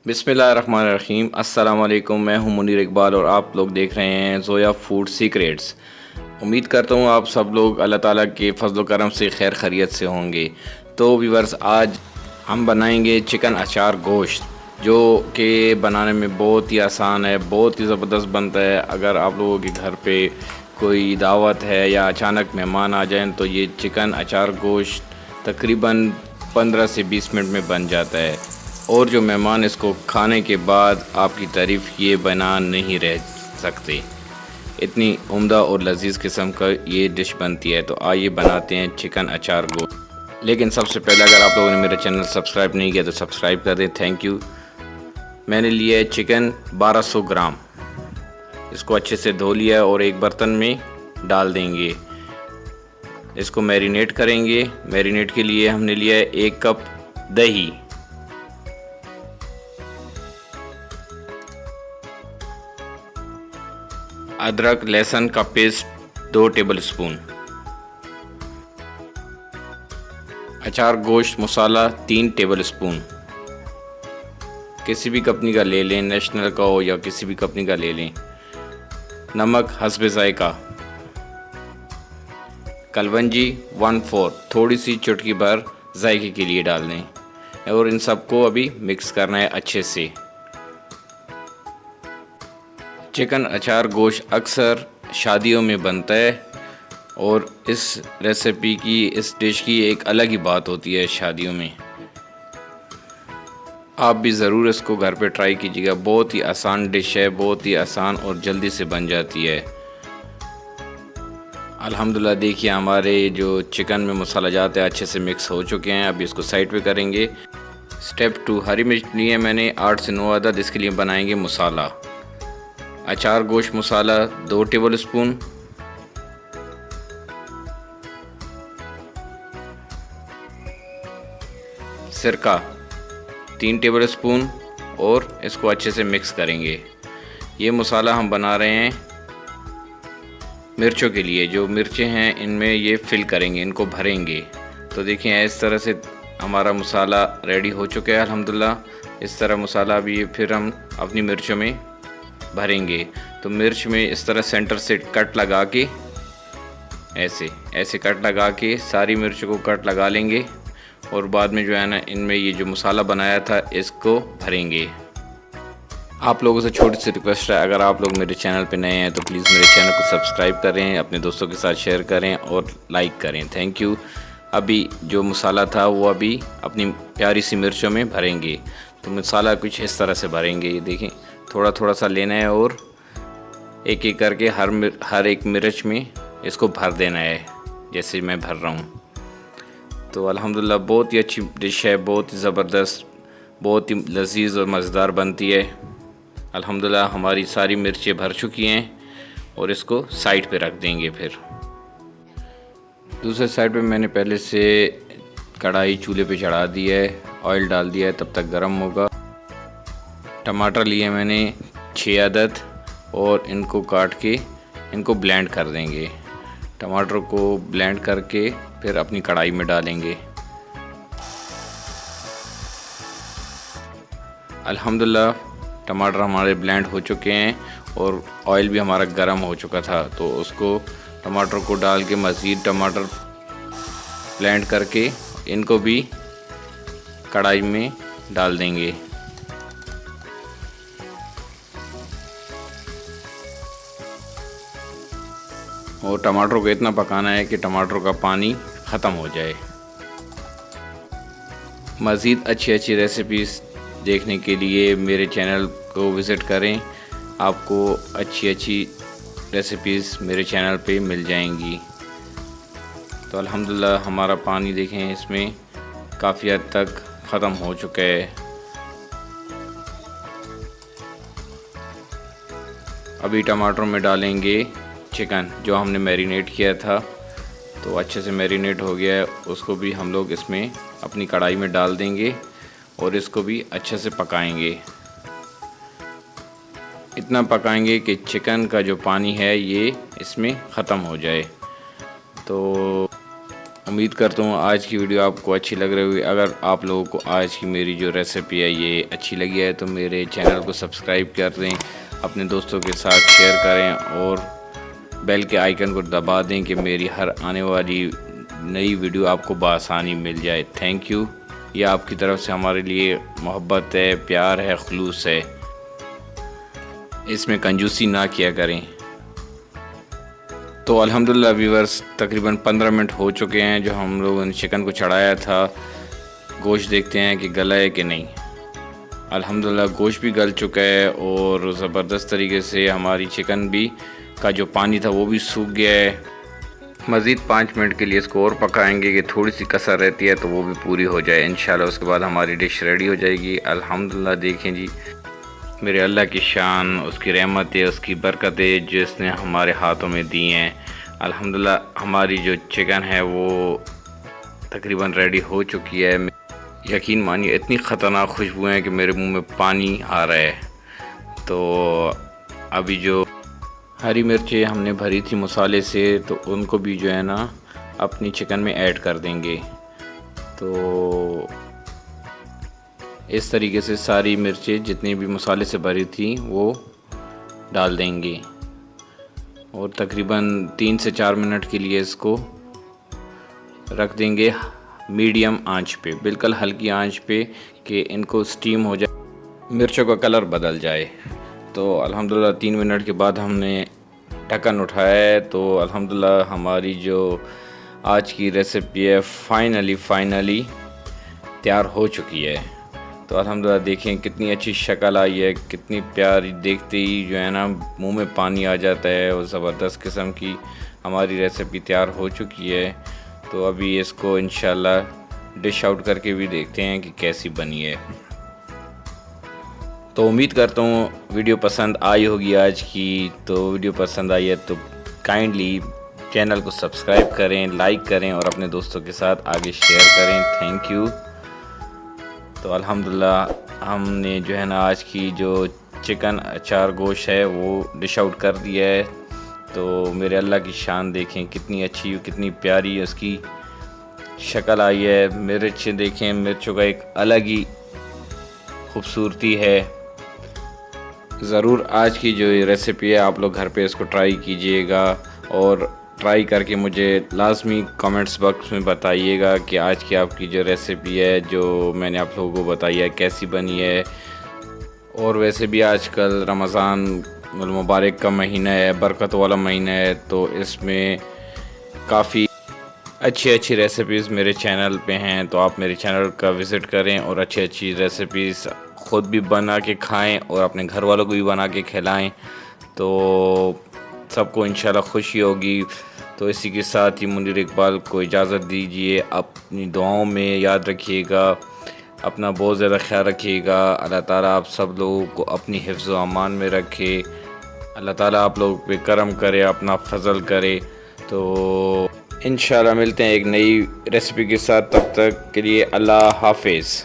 बिस्मिल्लाहिर्रहमानिर्रहीम। अस्सलाम वालेकुम। मैं हूं मुनीर इकबाल और आप लोग देख रहे हैं ज़ोया फूड सीक्रेट्स। उम्मीद करता हूं आप सब लोग अल्लाह ताला के फजल करम से खैर खैरियत से होंगे। तो व्यूअर्स, आज हम बनाएंगे चिकन अचार गोश्त, जो कि बनाने में बहुत ही आसान है, बहुत ही ज़बरदस्त बनता है। अगर आप लोगों के घर पे कोई दावत है या अचानक मेहमान आ जाएं तो ये चिकन अचार गोश्त तकरीबन 15 से 20 मिनट में बन जाता है, और जो मेहमान इसको खाने के बाद आपकी तारीफ़ किए बना नहीं रह सकते। इतनी उम्दा और लजीज़ किस्म का ये डिश बनती है। तो आइए बनाते हैं चिकन अचार गोश्त। लेकिन सबसे पहले, अगर आप लोगों ने मेरा चैनल सब्सक्राइब नहीं किया तो सब्सक्राइब कर दें, थैंक यू। मैंने लिया है चिकन 1200 ग्राम। इसको अच्छे से धो लिया है और एक बर्तन में डाल देंगे। इसको मैरिनेट करेंगे। मैरिनेट के लिए हमने लिया है 1 कप दही, अदरक लहसुन का पेस्ट 2 टेबलस्पून, अचार गोश्त मसाला 3 टेबलस्पून। किसी भी कंपनी का ले लें, नेशनल का हो या किसी भी कंपनी का ले लें। नमक हस्बे जायका, कलवंजी 1/4, थोड़ी सी चुटकी भर जायके के लिए डाल दें और इन सबको अभी मिक्स करना है अच्छे से। चिकन अचार गोश्त अक्सर शादियों में बनता है और इस रेसिपी की, इस डिश की एक अलग ही बात होती है शादियों में। आप भी ज़रूर इसको घर पे ट्राई कीजिएगा। बहुत ही आसान डिश है, बहुत ही आसान और जल्दी से बन जाती है। अल्हम्दुलिल्लाह, देखिए हमारे जो चिकन में मसाला जाते हैं अच्छे से मिक्स हो चुके हैं। अभी इसको साइड पे करेंगे। स्टेप 2, हरी मिर्च लिए मैंने 8 से 9 अदद। इसके लिए बनाएंगे मसाला। अचार गोश्त मसाला 2 टेबलस्पून, सिरका 3 टेबलस्पून, और इसको अच्छे से मिक्स करेंगे। ये मसाला हम बना रहे हैं मिर्चों के लिए। जो मिर्चें हैं इनमें ये फिल करेंगे, इनको भरेंगे। तो देखिए इस तरह से हमारा मसाला रेडी हो चुका है अल्हम्दुलिल्लाह। इस तरह मसाला भी फिर हम अपनी मिर्चों में भरेंगे। तो मिर्च में इस तरह सेंटर से कट लगा के, ऐसे ऐसे कट लगा के सारी मिर्च को कट लगा लेंगे और बाद में जो है ना, इनमें ये जो मसाला बनाया था इसको भरेंगे। आप लोगों से छोटी सी रिक्वेस्ट है, अगर आप लोग मेरे चैनल पे नए हैं तो प्लीज़ मेरे चैनल को सब्सक्राइब करें, अपने दोस्तों के साथ शेयर करें और लाइक करें, थैंक यू। अभी जो मसाला था वो अभी अपनी प्यारी सी मिर्चों में भरेंगे। तो मसाला कुछ इस तरह से भरेंगे। ये देखें, थोड़ा थोड़ा सा लेना है और एक एक करके हर एक मिर्च में इसको भर देना है, जैसे मैं भर रहा हूँ। तो अल्हम्दुलिल्लाह बहुत ही अच्छी डिश है, बहुत ही ज़बरदस्त, बहुत ही लजीज़ और मज़ेदार बनती है। अल्हम्दुलिल्लाह हमारी सारी मिर्चें भर चुकी हैं और इसको साइड पे रख देंगे। फिर दूसरे साइड पे मैंने पहले से कढ़ाई चूल्हे पे चढ़ा दी है, ऑयल डाल दिया है, तब तक गर्म होगा। टमाटर लिए मैंने 6 अदद और इनको काट के इनको ब्लेंड कर देंगे। टमाटर को ब्लेंड करके फिर अपनी कढ़ाई में डालेंगे। अल्हम्दुलिल्लाह टमाटर हमारे ब्लेंड हो चुके हैं और ऑयल भी हमारा गर्म हो चुका था। तो उसको टमाटर को डाल के मज़ीद टमाटर ब्लेंड करके इनको भी कढ़ाई में डाल देंगे। और टमाटर को इतना पकाना है कि टमाटर का पानी ख़त्म हो जाए। मज़ीद अच्छी अच्छी रेसिपीज़ देखने के लिए मेरे चैनल को विज़िट करें। आपको अच्छी अच्छी रेसिपीज़ मेरे चैनल पे मिल जाएंगी। तो अल्हम्दुलिल्लाह हमारा पानी देखें इसमें काफ़ी हद तक ख़त्म हो चुका है। अभी टमाटर में डालेंगे चिकन जो हमने मैरिनेट किया था। तो अच्छे से मैरिनेट हो गया है, उसको भी हम लोग इसमें अपनी कढ़ाई में डाल देंगे और इसको भी अच्छे से पकाएंगे। इतना पकाएंगे कि चिकन का जो पानी है ये इसमें ख़त्म हो जाए। तो उम्मीद करता हूँ आज की वीडियो आपको अच्छी लग रही होगी। अगर आप लोगों को आज की मेरी जो रेसिपी है ये अच्छी लगी है तो मेरे चैनल को सब्सक्राइब कर दें, अपने दोस्तों के साथ शेयर करें और बेल के आइकन को दबा दें कि मेरी हर आने वाली नई वीडियो आपको बआसानी मिल जाए। Thank you. ये आपकी तरफ से हमारे लिए मोहब्बत है, प्यार है, खुलूस है। इसमें कंजूसी ना किया करें। तो अल्हम्दुलिल्लाह व्यूअर्स, तकरीबन 15 मिनट हो चुके हैं जो हम लोगों ने चिकन को चढ़ाया था। गोश्त देखते हैं कि गला है कि नहीं। अल्हम्दुलिल्लाह गोश्त भी गल चुका है और ज़बरदस्त तरीके से हमारी चिकन भी का जो पानी था वो भी सूख गया है। मज़ीद 5 मिनट के लिए इसको और पकाएंगे कि थोड़ी सी कसर रहती है तो वो भी पूरी हो जाए इंशाल्लाह। उसके बाद हमारी डिश रेडी हो जाएगी। अल्हम्दुलिल्लाह देखें जी, मेरे अल्लाह की शान, उसकी रहमतें, उसकी बरकतें जिसने हमारे हाथों में दी हैं। अल्हम्दुलिल्लाह हमारी जो चिकन है वो तकरीबन रेडी हो चुकी है। यकीन मानिए इतनी ख़तरनाक खुशबू है कि मेरे मुंह में पानी आ रहा है। तो अभी जो हरी मिर्चें हमने भरी थी मसाले से तो उनको भी जो है ना अपनी चिकन में ऐड कर देंगे। तो इस तरीके से सारी मिर्चें जितनी भी मसाले से भरी थी वो डाल देंगे और तकरीबन 3 से 4 मिनट के लिए इसको रख देंगे मीडियम आंच पे, बिल्कुल हल्की आंच पे कि इनको स्टीम हो जाए, मिर्चों का कलर बदल जाए। तो अल्हम्दुलिल्लाह 3 मिनट के बाद हमने ढक्कन उठाया है तो अल्हम्दुलिल्लाह हमारी जो आज की रेसिपी है फाइनली तैयार हो चुकी है। तो अल्हम्दुलिल्लाह देखें कितनी अच्छी शक्ल आई है, कितनी प्यारी, देखते ही जो है ना मुंह में पानी आ जाता है और ज़बरदस्त किस्म की हमारी रेसिपी तैयार हो चुकी है। तो अभी इसको इंशाल्लाह डिश आउट करके भी देखते हैं कि कैसी बनी है। तो उम्मीद करता हूँ वीडियो पसंद आई होगी आज की। तो वीडियो पसंद आई है तो काइंडली चैनल को सब्सक्राइब करें, लाइक करें और अपने दोस्तों के साथ आगे शेयर करें। Thank you. तो अल्हम्दुलिल्लाह हमने जो है ना आज की जो चिकन अचार गोश्त है वो डिश आउट कर दिया है। तो मेरे अल्लाह की शान देखें कितनी अच्छी, कितनी प्यारी उसकी शक्ल आई है। मिर्च देखें, मिर्चों का एक अलग ही खूबसूरती है। ज़रूर आज की जो ये रेसिपी है आप लोग घर पे इसको ट्राई कीजिएगा और ट्राई करके मुझे लाजमी कमेंट्स बॉक्स में बताइएगा कि आज की आपकी जो रेसिपी है जो मैंने आप लोगों को बताई है कैसी बनी है। और वैसे भी आजकल रमज़ान मुबारक का महीना है, बरकत वाला महीना है, तो इसमें काफ़ी अच्छी रेसिपीज़ मेरे चैनल पे हैं। तो आप मेरे चैनल का विज़िट करें और अच्छी रेसिपीज़ ख़ुद भी बना के खाएं और अपने घर वालों को भी बना के खिलाएं तो सबको इंशाल्लाह खुशी होगी। तो इसी के साथ ही मुनीर इकबाल को इजाज़त दीजिए। अपनी दुआओं में याद रखिएगा, अपना बहुत ज़्यादा ख्याल रखिएगा। अल्लाह ताला आप सब लोगों को अपनी हिफ्ज़ व अमान में रखे। अल्लाह ताला आप लोगों पे करम करे, अपना फजल करे। तो इंशाल्लाह मिलते हैं एक नई रेसिपी के साथ। तब तक के लिए अल्लाह हाफिज़।